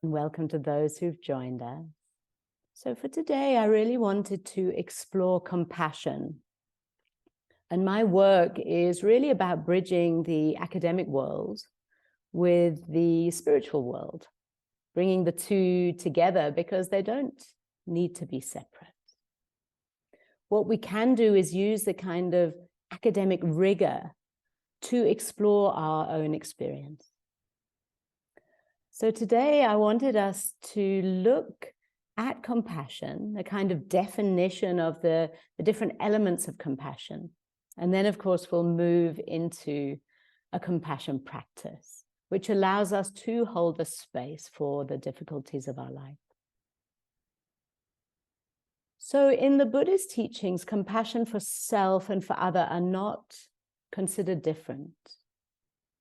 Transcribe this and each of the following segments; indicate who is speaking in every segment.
Speaker 1: and welcome to those who've joined us. So for today, I really wanted to explore compassion. And my work is really about bridging the academic world with the spiritual world, bringing the two together because they don't need to be separate. What we can do is use the kind of academic rigor to explore our own experience. So today I wanted us to look at compassion, the kind of definition of the different elements of compassion. And then, of course, we'll move into a compassion practice, which allows us to hold the space for the difficulties of our life. So in the Buddhist teachings, compassion for self and for other are not considered different.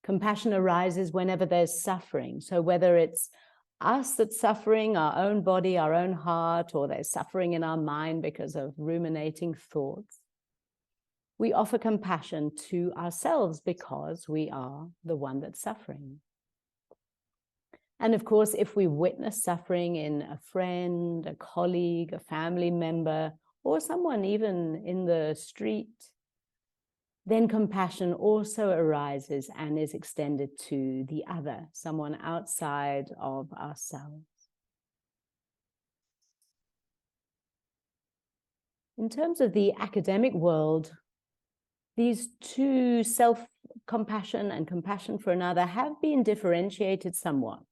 Speaker 1: Compassion arises whenever there's suffering. So whether it's us that's suffering, our own body, our own heart, or there's suffering in our mind because of ruminating thoughts, we offer compassion to ourselves because we are the one that's suffering. And of course, if we witness suffering in a friend, a colleague, a family member, or someone even in the street, then compassion also arises and is extended to the other, someone outside of ourselves. In terms of the academic world, these two, self-compassion and compassion for another, have been differentiated somewhat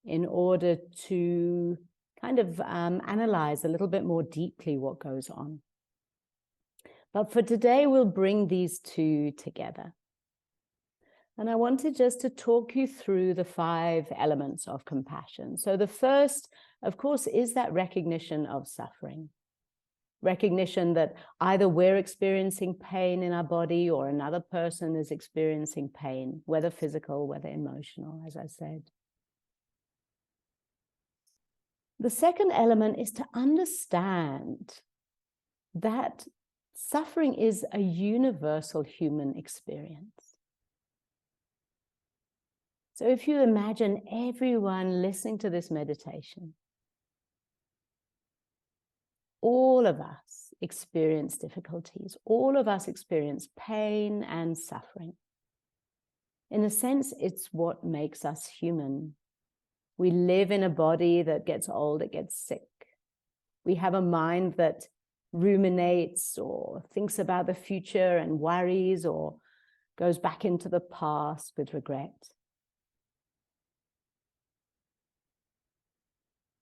Speaker 1: in order to kind of analyze a little bit more deeply what goes on. But for today, we'll bring these two together. And I wanted just to talk you through the 5 elements of compassion. So the first, of course, is that recognition of suffering. Recognition that either we're experiencing pain in our body or another person is experiencing pain, whether physical, whether emotional, as I said. The second element is to understand that suffering is a universal human experience. So if you imagine everyone listening to this meditation, all of us experience difficulties. All of us experience pain and suffering. In a sense, it's what makes us human. We live in a body that gets old, it gets sick. We have a mind that ruminates or thinks about the future and worries or goes back into the past with regret.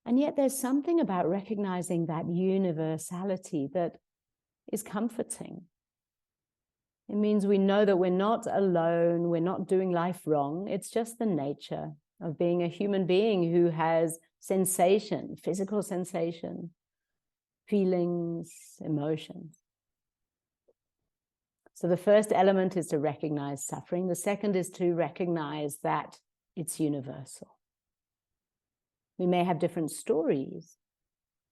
Speaker 1: And yet there's something about recognizing that universality that is comforting. It means we know that we're not alone, we're not doing life wrong. It's just the nature of being a human being who has sensation, physical sensation, feelings, emotions. So the first element is to recognize suffering. The second is to recognize that it's universal. We may have different stories,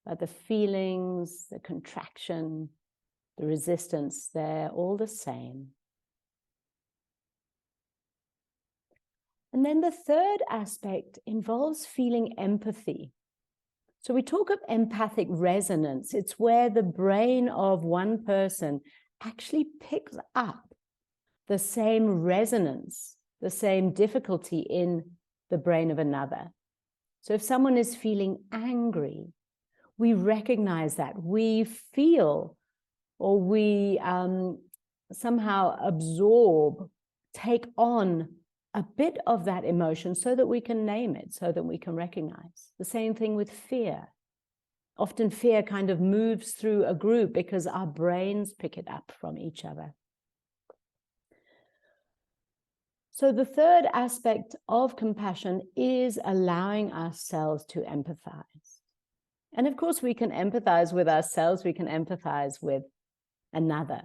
Speaker 1: but the feelings, the contraction, the resistance, they're all the same. And then the third aspect involves feeling empathy. So we talk of empathic resonance. It's where the brain of one person actually picks up the same resonance, the same difficulty in the brain of another. So if someone is feeling angry, we recognize that. We feel, or we somehow absorb, take on a bit of that emotion so that we can name it, so that we can recognize. The same thing with fear. Often fear kind of moves through a group because our brains pick it up from each other. So the third aspect of compassion is allowing ourselves to empathize. And of course, we can empathize with ourselves, we can empathize with another.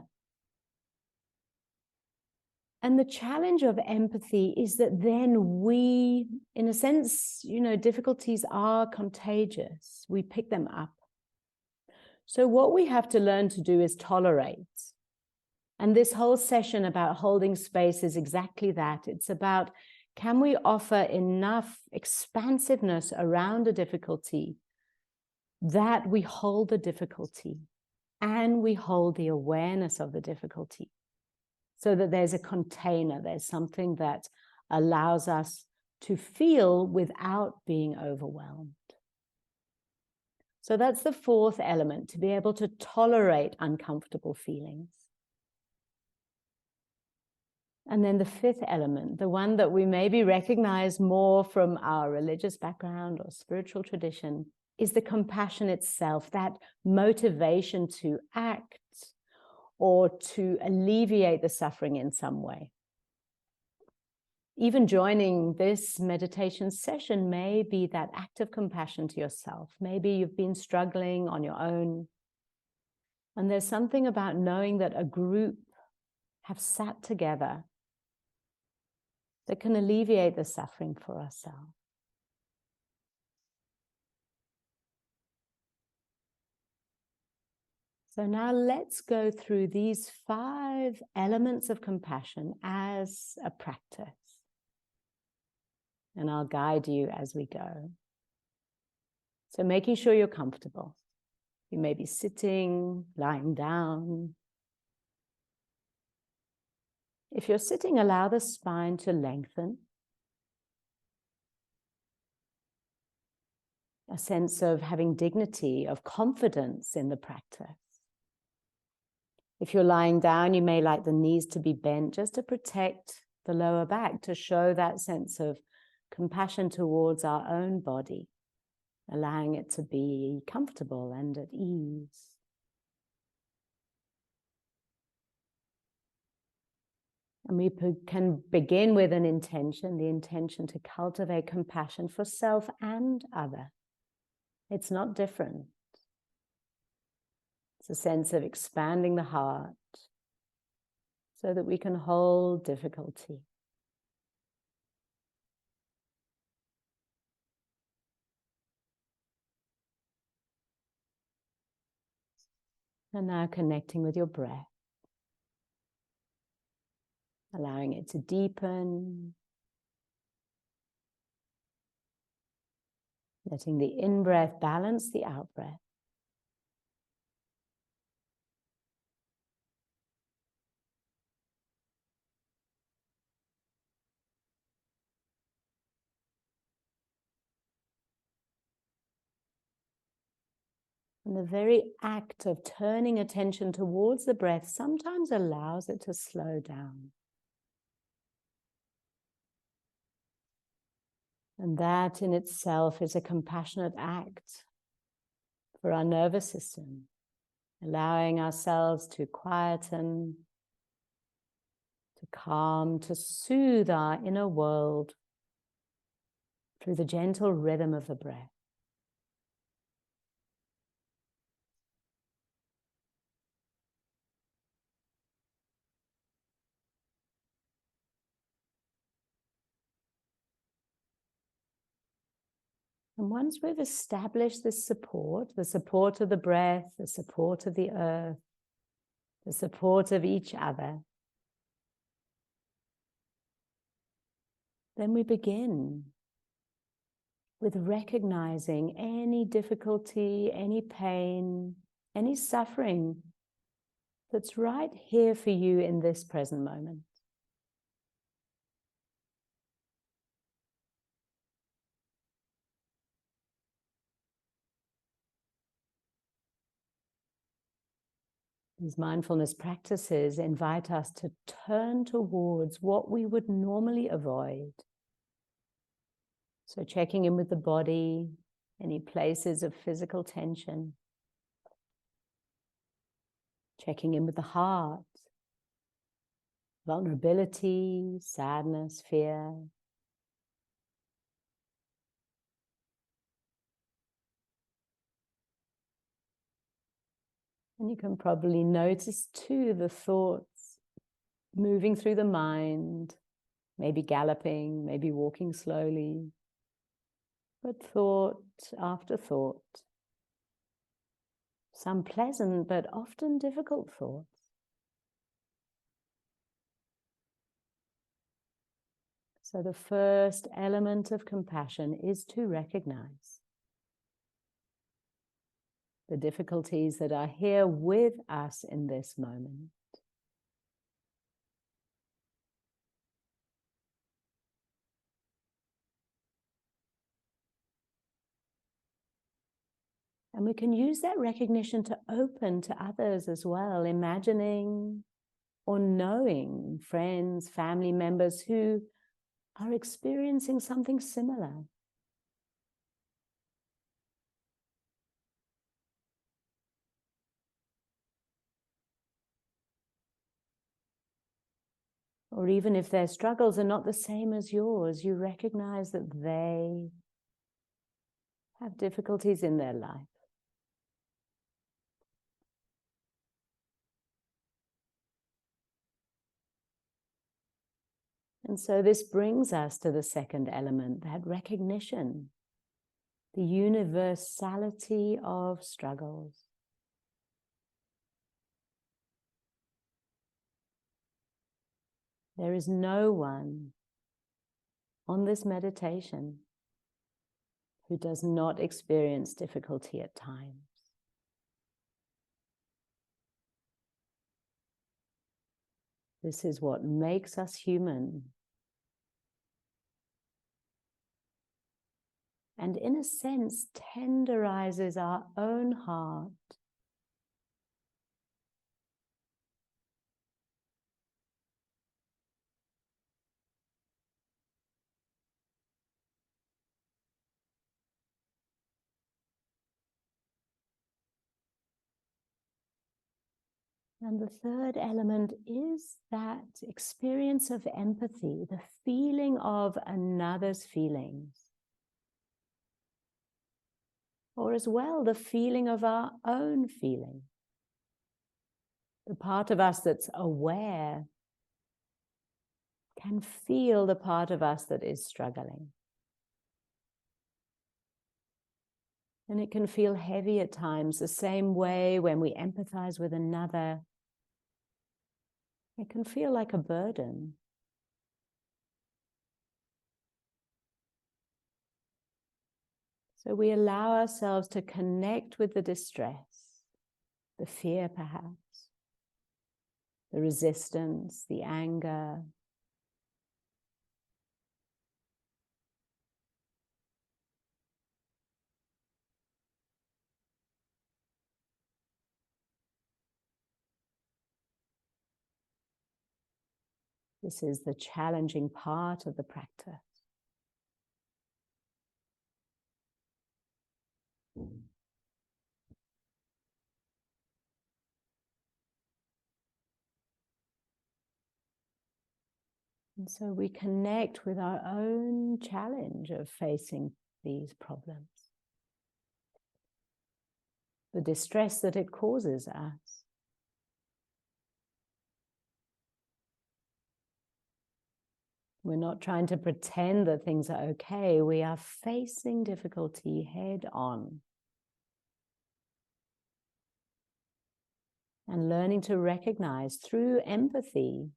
Speaker 1: And the challenge of empathy is that then we, in a sense, difficulties are contagious. We pick them up. So what we have to learn to do is tolerate. And this whole session about holding space is exactly that. It's about Can we offer enough expansiveness around a difficulty that we hold the difficulty and we hold the awareness of the difficulty, so that there's a container, there's something that allows us to feel without being overwhelmed. So that's the fourth element, to be able to tolerate uncomfortable feelings. And then the fifth element, the one that we maybe recognize more from our religious background or spiritual tradition, is the compassion itself, that motivation to act or to alleviate the suffering in some way. Even joining this meditation session may be that act of compassion to yourself. Maybe you've been struggling on your own, and there's something about knowing that a group have sat together that can alleviate the suffering for ourselves. So now let's go through these 5 elements of compassion as a practice. And I'll guide you as we go. So making sure you're comfortable. You may be sitting, lying down. If you're sitting, allow the spine to lengthen. A sense of having dignity, of confidence in the practice. If you're lying down, you may like the knees to be bent just to protect the lower back, to show that sense of compassion towards our own body, allowing it to be comfortable and at ease. And we can begin with an intention, the intention to cultivate compassion for self and other. It's not different. It's a sense of expanding the heart so that we can hold difficulty. And now connecting with your breath, allowing it to deepen, letting the in-breath balance the out-breath. And the very act of turning attention towards the breath sometimes allows it to slow down. And that in itself is a compassionate act for our nervous system, allowing ourselves to quieten, to calm, to soothe our inner world through the gentle rhythm of the breath. And once we've established this support, the support of the breath, the support of the earth, the support of each other, then we begin with recognizing any difficulty, any pain, any suffering that's right here for you in this present moment. These mindfulness practices invite us to turn towards what we would normally avoid. So checking in with the body, any places of physical tension. Checking in with the heart, vulnerability, sadness, fear. And you can probably notice too the thoughts moving through the mind, maybe galloping, maybe walking slowly, but thought after thought. Some pleasant but often difficult thoughts. So the first element of compassion is to recognize the difficulties that are here with us in this moment. And we can use that recognition to open to others as well, imagining or knowing friends, family members who are experiencing something similar. Or even if their struggles are not the same as yours, you recognize that they have difficulties in their life. And so this brings us to the second element, that recognition, the universality of struggles. There is no one on this meditation who does not experience difficulty at times. This is what makes us human. And in a sense, tenderizes our own heart. And the third element is that experience of empathy, the feeling of another's feelings. Or as well, the feeling of our own feeling. The part of us that's aware can feel the part of us that is struggling. And it can feel heavy at times, the same way when we empathize with another. It can feel like a burden. So we allow ourselves to connect with the distress, the fear perhaps, the resistance, the anger. This is the challenging part of the practice. And so we connect with our own challenge of facing these problems, the distress that it causes us. We're not trying to pretend that things are okay. We are facing difficulty head on. And learning to recognize through empathy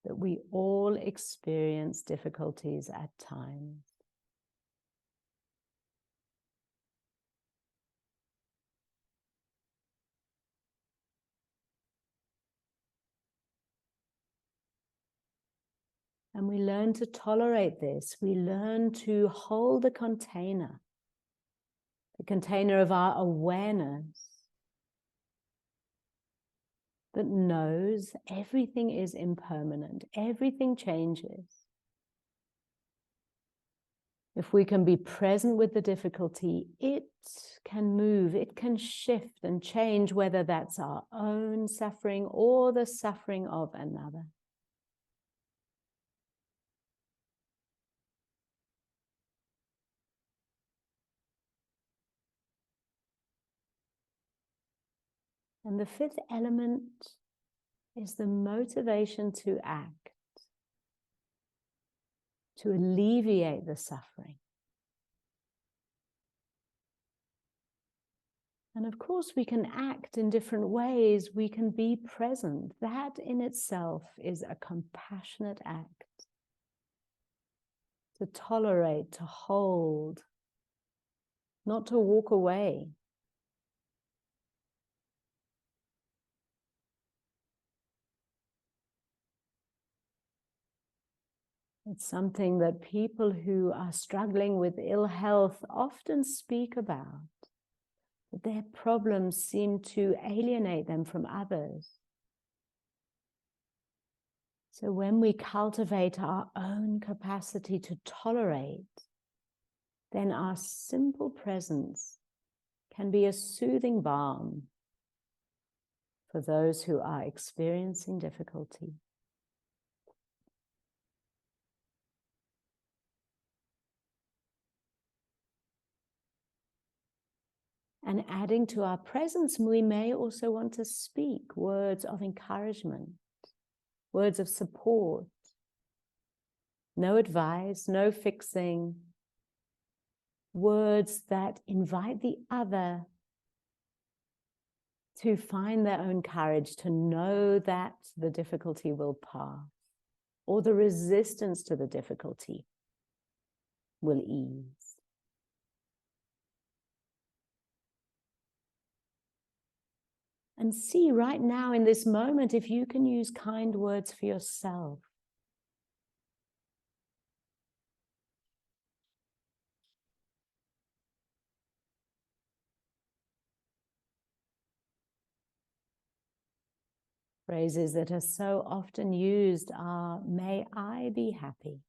Speaker 1: that we all experience difficulties at times. And we learn to tolerate this. We learn to hold the container of our awareness that knows everything is impermanent, everything changes. If we can be present with the difficulty, it can move, it can shift and change, whether that's our own suffering or the suffering of another. And the fifth element is the motivation to act, to alleviate the suffering. And of course, we can act in different ways. We can be present. That in itself is a compassionate act. To tolerate, to hold, not to walk away. It's something that people who are struggling with ill health often speak about. That their problems seem to alienate them from others. So when we cultivate our own capacity to tolerate, then our simple presence can be a soothing balm for those who are experiencing difficulty. And adding to our presence, we may also want to speak words of encouragement, words of support. No advice, no fixing. Words that invite the other to find their own courage, to know that the difficulty will pass, or the resistance to the difficulty will ease. And see right now in this moment if you can use kind words for yourself. Phrases that are so often used are, may I be happy.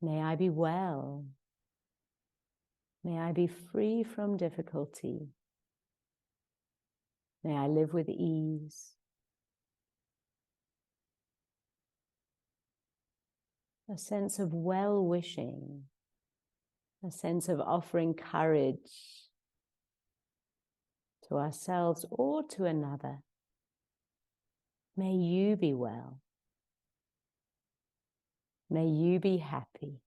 Speaker 1: May I be well. May I be free from difficulty. May I live with ease. A sense of well-wishing, a sense of offering courage to ourselves or to another. May you be well. May you be happy.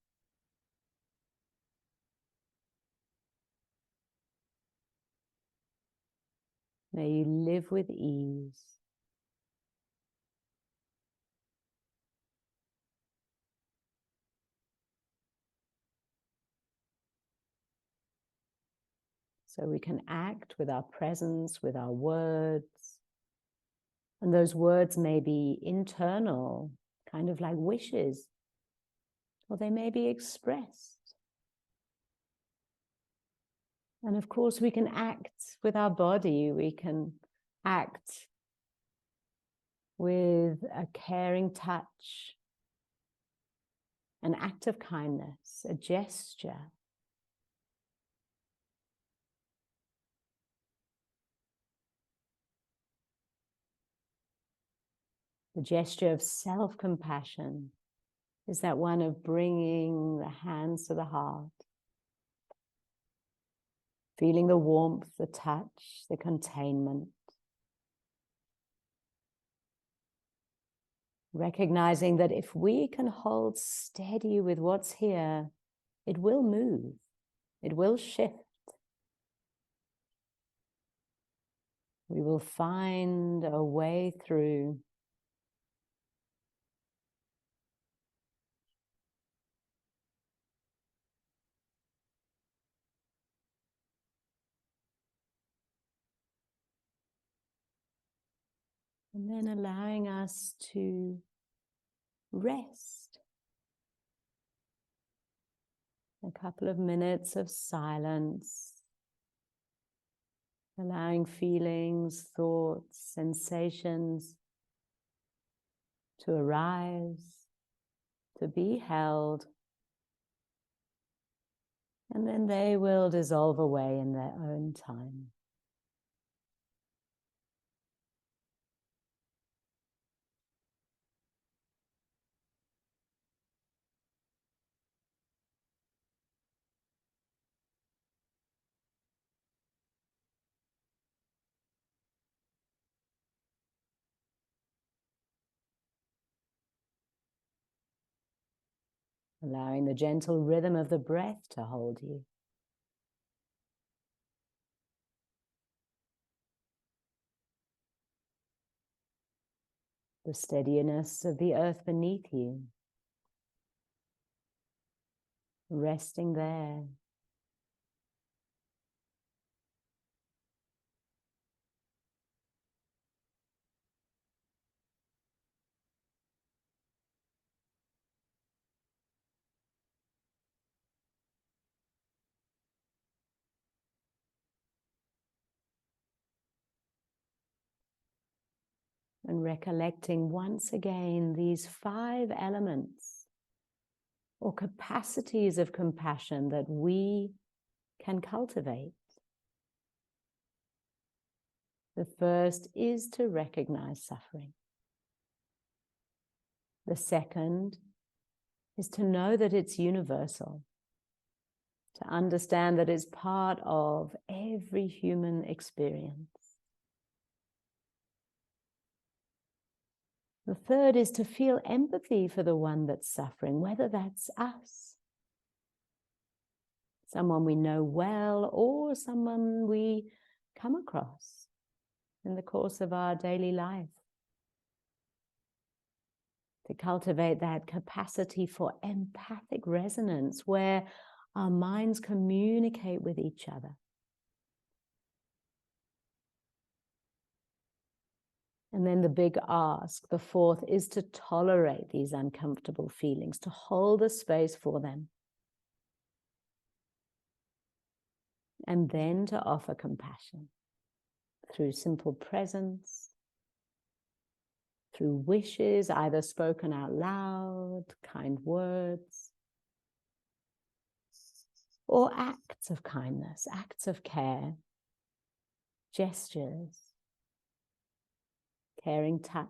Speaker 1: May you live with ease. So we can act with our presence, with our words. And those words may be internal, kind of like wishes, or they may be expressed. And of course, we can act with our body. We can act with a caring touch, an act of kindness, a gesture. The gesture of self-compassion is that one of bringing the hands to the heart, feeling the warmth, the touch, the containment, recognizing that if we can hold steady with what's here, it will move, it will shift. We will find a way through. And then allowing us to rest. A couple of minutes of silence. Allowing feelings, thoughts, sensations to arise, to be held. And then they will dissolve away in their own time. Allowing the gentle rhythm of the breath to hold you. the steadiness of the earth beneath you, resting there. And recollecting once again these 5 elements or capacities of compassion that we can cultivate. The first is to recognize suffering. The second is to know that it's universal, to understand that it's part of every human experience. The third is to feel empathy for the one that's suffering, whether that's us, someone we know well, or someone we come across in the course of our daily life. To cultivate that capacity for empathic resonance where our minds communicate with each other. And then the big ask, the fourth, is to tolerate these uncomfortable feelings, to hold the space for them. And then to offer compassion through simple presence, through wishes, either spoken out loud, kind words, or acts of kindness, acts of care, gestures, caring touch.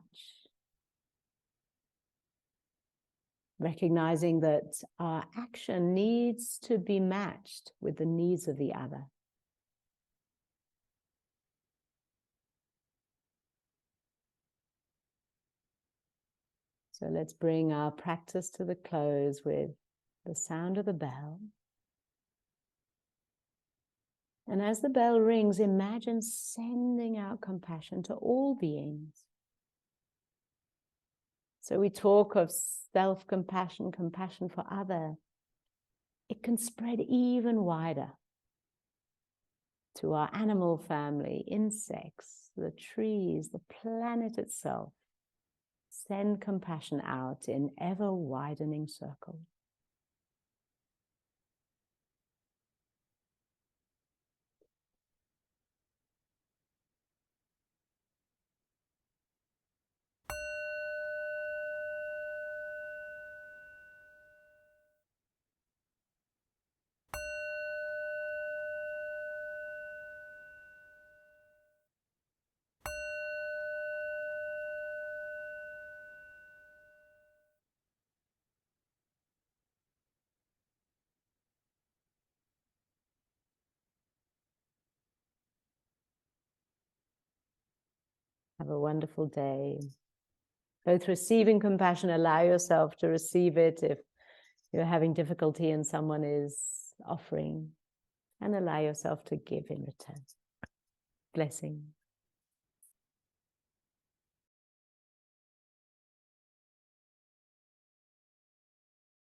Speaker 1: Recognizing that our action needs to be matched with the needs of the other. So let's bring our practice to the close with the sound of the bell. And as the bell rings, imagine sending out compassion to all beings. So we talk of self-compassion, compassion for others. It can spread even wider to our animal family, insects, the trees, the planet itself. Send compassion out in ever-widening circles. Have a wonderful day. Both receiving compassion, allow yourself to receive it if you're having difficulty and someone is offering, and allow yourself to give in return. Blessings.